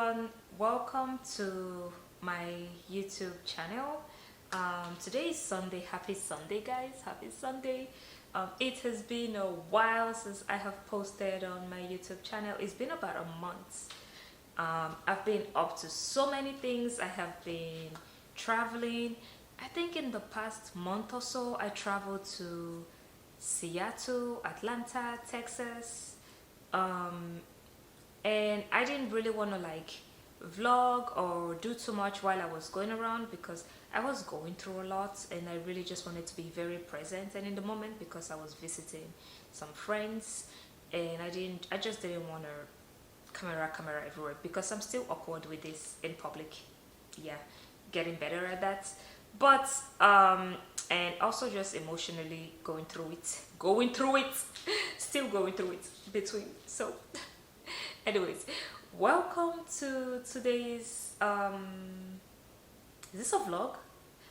everyone, welcome to my YouTube channel. Today is Sunday. Happy Sunday, guys. Happy Sunday. It has been a while since I have posted on my YouTube channel. It's been about a month. I've been up to so many things. I have been traveling. I think in the past month or so I traveled to Seattle, Atlanta, Texas, and I didn't really want to vlog or do too much while I was going around because I was going through a lot, and I really just wanted to be very present and in the moment because I was visiting some friends, and I just didn't want to camera everywhere because I'm still awkward with this in public. Yeah, getting better at that, but and also just emotionally going through it still going through it between. So anyways, welcome to today's is this a vlog?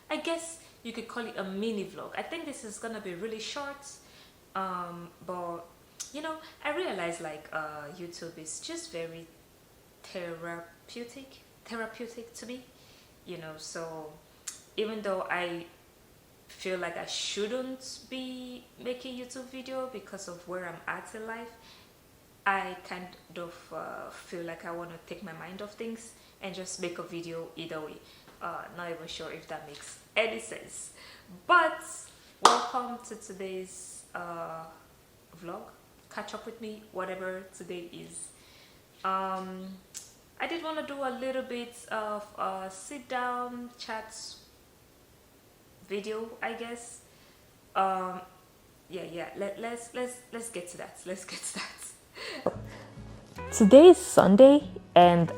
I guess you could call it a mini vlog. I think this is gonna be really short, but you know, I realize YouTube is just very therapeutic to me, you know. So even though I feel like I shouldn't be making YouTube video because of where I'm at in life, I kind of feel like I want to take my mind off things and just make a video either way. Not even sure if that makes any sense, but welcome to today's vlog. Catch up with me, whatever today is. I did want to do a little bit of a sit down chat video, I guess. Yeah, let's get to that. Today is Sunday, and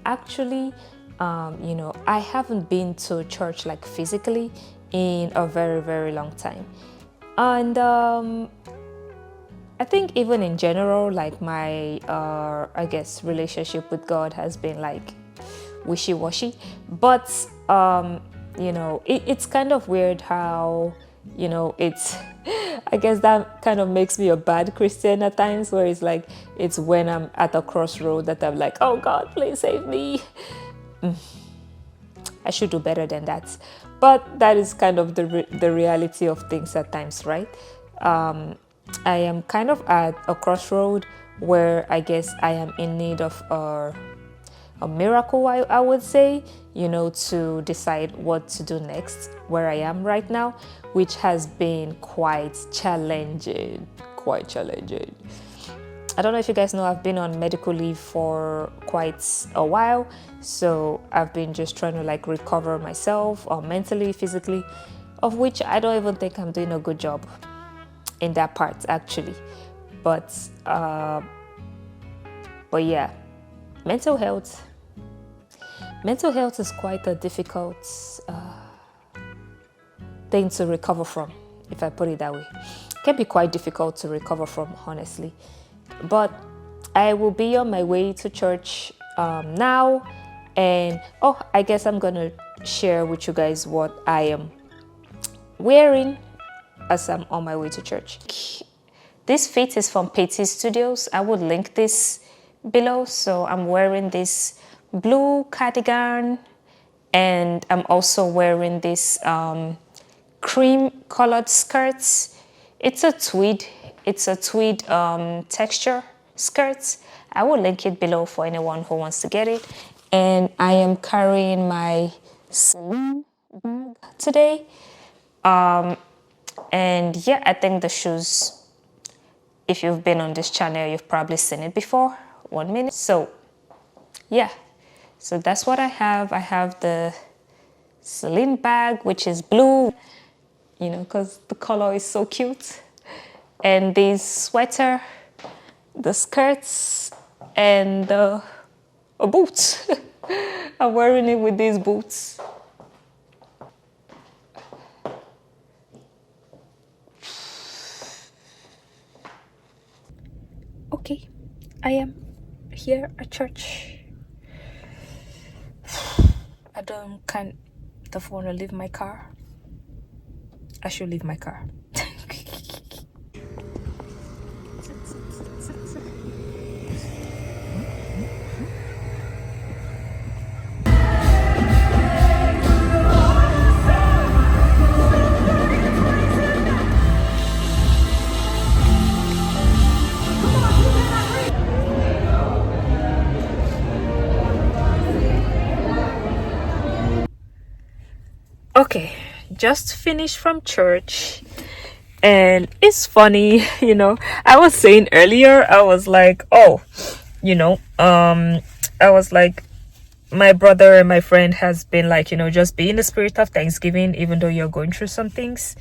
actually, you know, I haven't been to church physically in a very long time, and I think even in general, my I guess relationship with God has been wishy-washy, but you know, it's kind of weird how, you know, it's I guess that kind of makes me a bad Christian at times, where it's when I'm at a crossroad that I'm like, oh God, please save me. I should do better than that, but that is kind of the reality of things at times, right? I am kind of at a crossroad where I guess I am in need of a miracle, I would say, you know, to decide what to do next where I am right now, which has been quite challenging. I don't know if you guys know, I've been on medical leave for quite a while, so I've been just trying to recover myself, mentally, physically, of which I don't even think I'm doing a good job in that part actually. But yeah, mental health is quite a difficult thing to recover from, if I put it that way. It can be quite difficult to recover from, honestly. But I will be on my way to church now, and I guess I'm gonna share with you guys what I am wearing as I'm on my way to church. This fit is from PETITE Studios. I would link this below. So I'm wearing this blue cardigan, and I'm also wearing this cream colored skirts. It's a tweed texture skirts. I will link it below for anyone who wants to get it. And I am carrying my sling bag today. And yeah, I think the shoes, if you've been on this channel, you've probably seen it before. 1 minute. So yeah, so that's what I have. I have the sling bag, which is blue, you know, because the color is so cute. And this sweater, the skirts, and a boot. I'm wearing it with these boots. Okay, I am here at church. I don't kind of want to leave my car. I should leave my car. Okay, just finished from church. And it's funny, I was saying earlier, I was like, oh, I was like, my brother and my friend has been like, just be in the spirit of Thanksgiving, even though you're going through some things.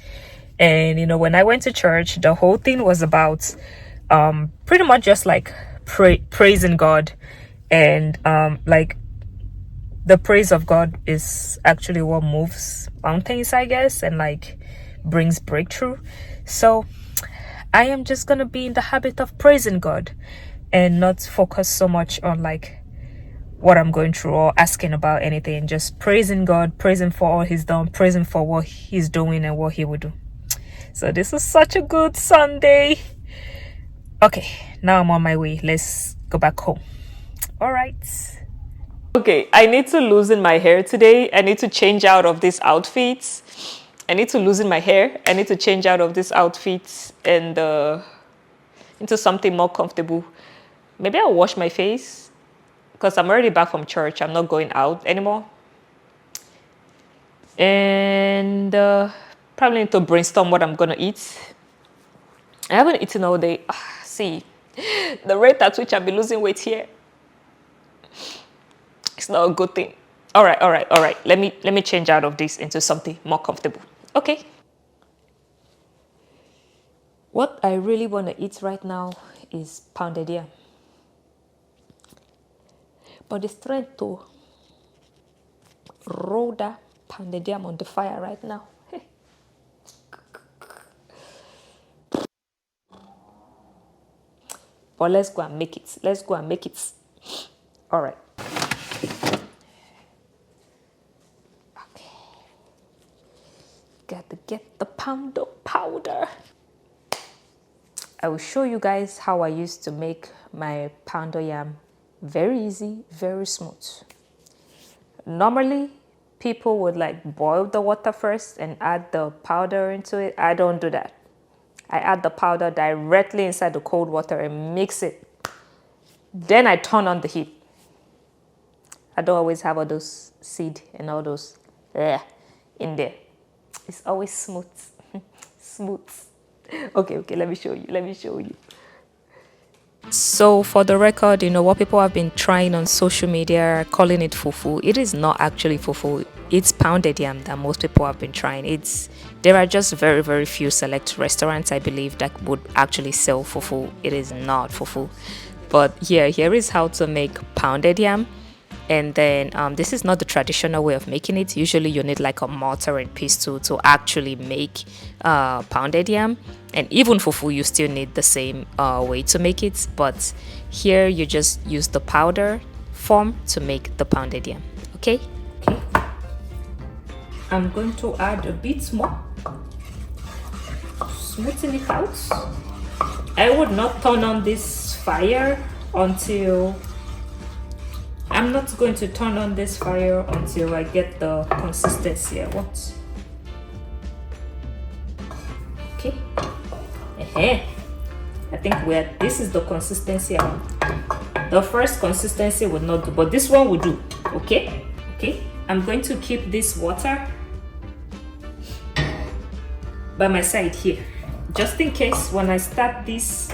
And, when I went to church, the whole thing was about pretty much just like praising God. And like the praise of God is actually what moves mountains, I guess, and like brings breakthrough. So I am just gonna be in the habit of praising God and not focus so much on like what I'm going through or asking about anything. Just praising God, praising for all He's done, praising for what He's doing and what He will do. So this is such a good Sunday. Okay, now I'm on my way. Let's go back home. All right. Okay, I need to loosen my hair today. I need to change out of these outfits. I need to loosen my hair. I need to change out of these outfits and into something more comfortable. Maybe I'll wash my face because I'm already back from church. I'm not going out anymore. And probably need to brainstorm what I'm going to eat. I haven't eaten all day. See, the rate at which I've been losing weight here, it's not a good thing. All right. Let me change out of this into something more comfortable. Okay. What I really want to eat right now is pounded yam. But it's trying to roll that pounded yam on the fire right now. But let's go and make it. Let's go and make it. All right. Okay. Got to get the powder. I will show you guys how I used to make my pounder yam. Very easy, very smooth. Normally, people would like boil the water first and add the powder into it. I don't do that. I add the powder directly inside the cold water and mix it. Then I turn on the heat. I don't always have all those seed and all those in there. It's always smooth. Smooth. Okay, let me show you. So for the record, what people have been trying on social media, calling it fufu, it is not actually fufu. It's pounded yam that most people have been trying. There are just very, very few select restaurants, I believe, that would actually sell fufu. It is not fufu. But here is how to make pounded yam. And then this is not the traditional way of making it. Usually you need like a mortar and pestle to actually make pounded yam. And even fufu, you still need the same way to make it. But here you just use the powder form to make the pounded yam. Okay. I'm going to add a bit more. Smoothen it out. I would not turn on this fire until... I'm not going to turn on this fire until I get the consistency I want. Okay. I think this is the consistency I want. The first consistency would not do, but this one will do. Okay. I'm going to keep this water by my side here, just in case when I start this.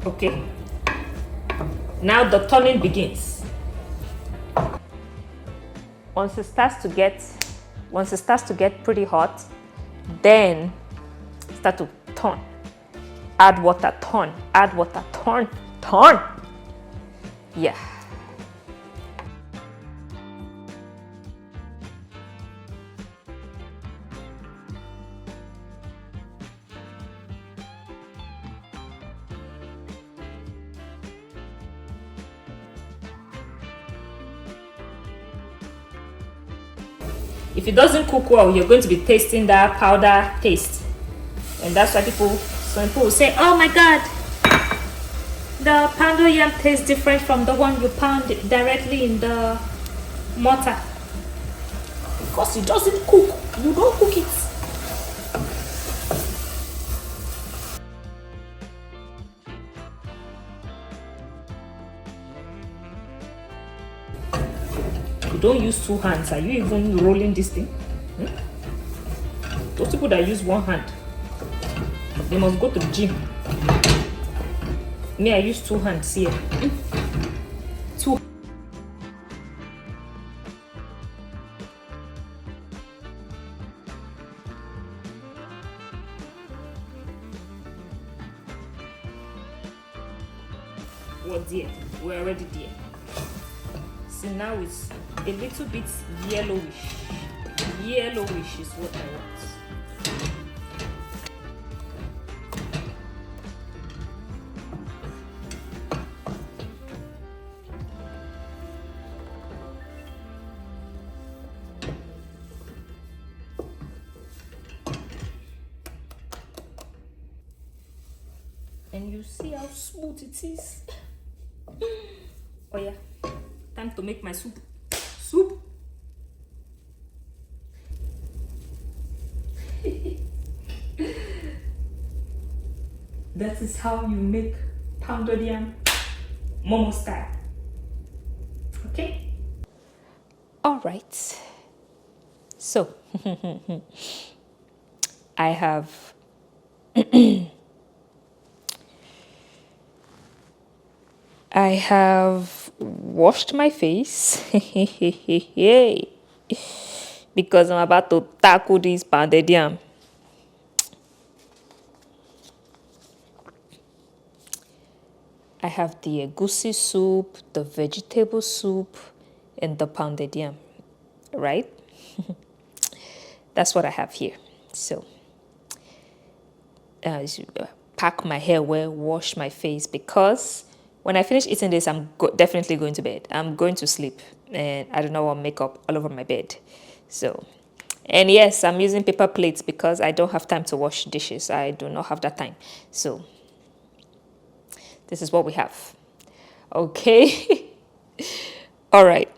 Okay. Now the turning begins. Once it starts to get pretty hot, then start to turn. Add water, turn. Yeah. If it doesn't cook well, you're going to be tasting that powder taste. And that's why some people will say, oh my God, the pounder yam tastes different from the one you pound directly in the mortar. Because it doesn't cook. You don't cook it. You don't use two hands. Are you even rolling this thing? Those people that use one hand, they must go to the gym. Me, I use two hands here. Two. We're there. We're already there. See, now it's a little bit yellowish. Yellowish is what I want. And you see how smooth it is. Oh yeah, time to make my soup. Soup. That is how you make pounded yam, Momo style. Okay. All right. So I have I have washed my face because I'm about to tackle this pounded yam. I have the egusi soup, the vegetable soup, and the pounded yam, right? That's what I have here. So, pack my hair well, wash my face, because when I finish eating this, I'm definitely going to bed. I'm going to sleep, and I do not want makeup all over my bed. So, and yes, I'm using paper plates because I don't have time to wash dishes. I do not have that time. So, this is what we have. Okay. All right.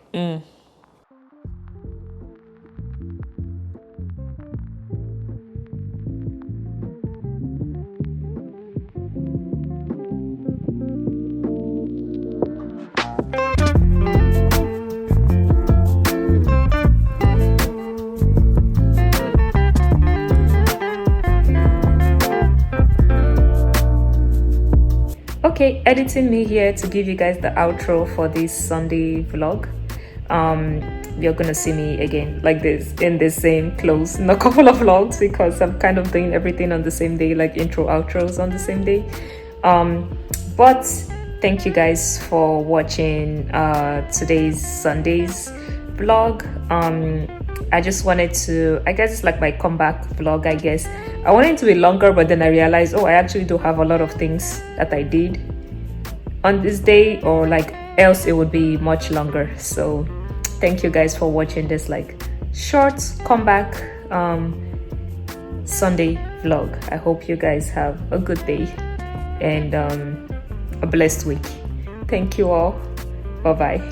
Okay, editing me here to give you guys the outro for this Sunday vlog. You're gonna see me again like this in the same clothes in a couple of vlogs, because I'm kind of doing everything on the same day, like intro outros on the same day. But thank you guys for watching today's Sunday's vlog. I just wanted to, I guess it's like my comeback vlog, I guess. I wanted it to be longer, but then I realized, oh, I actually do have a lot of things that I did on this day, or like else it would be much longer. So thank you guys for watching this like short comeback Sunday vlog. I hope you guys have a good day and a blessed week. Thank you all. Bye bye.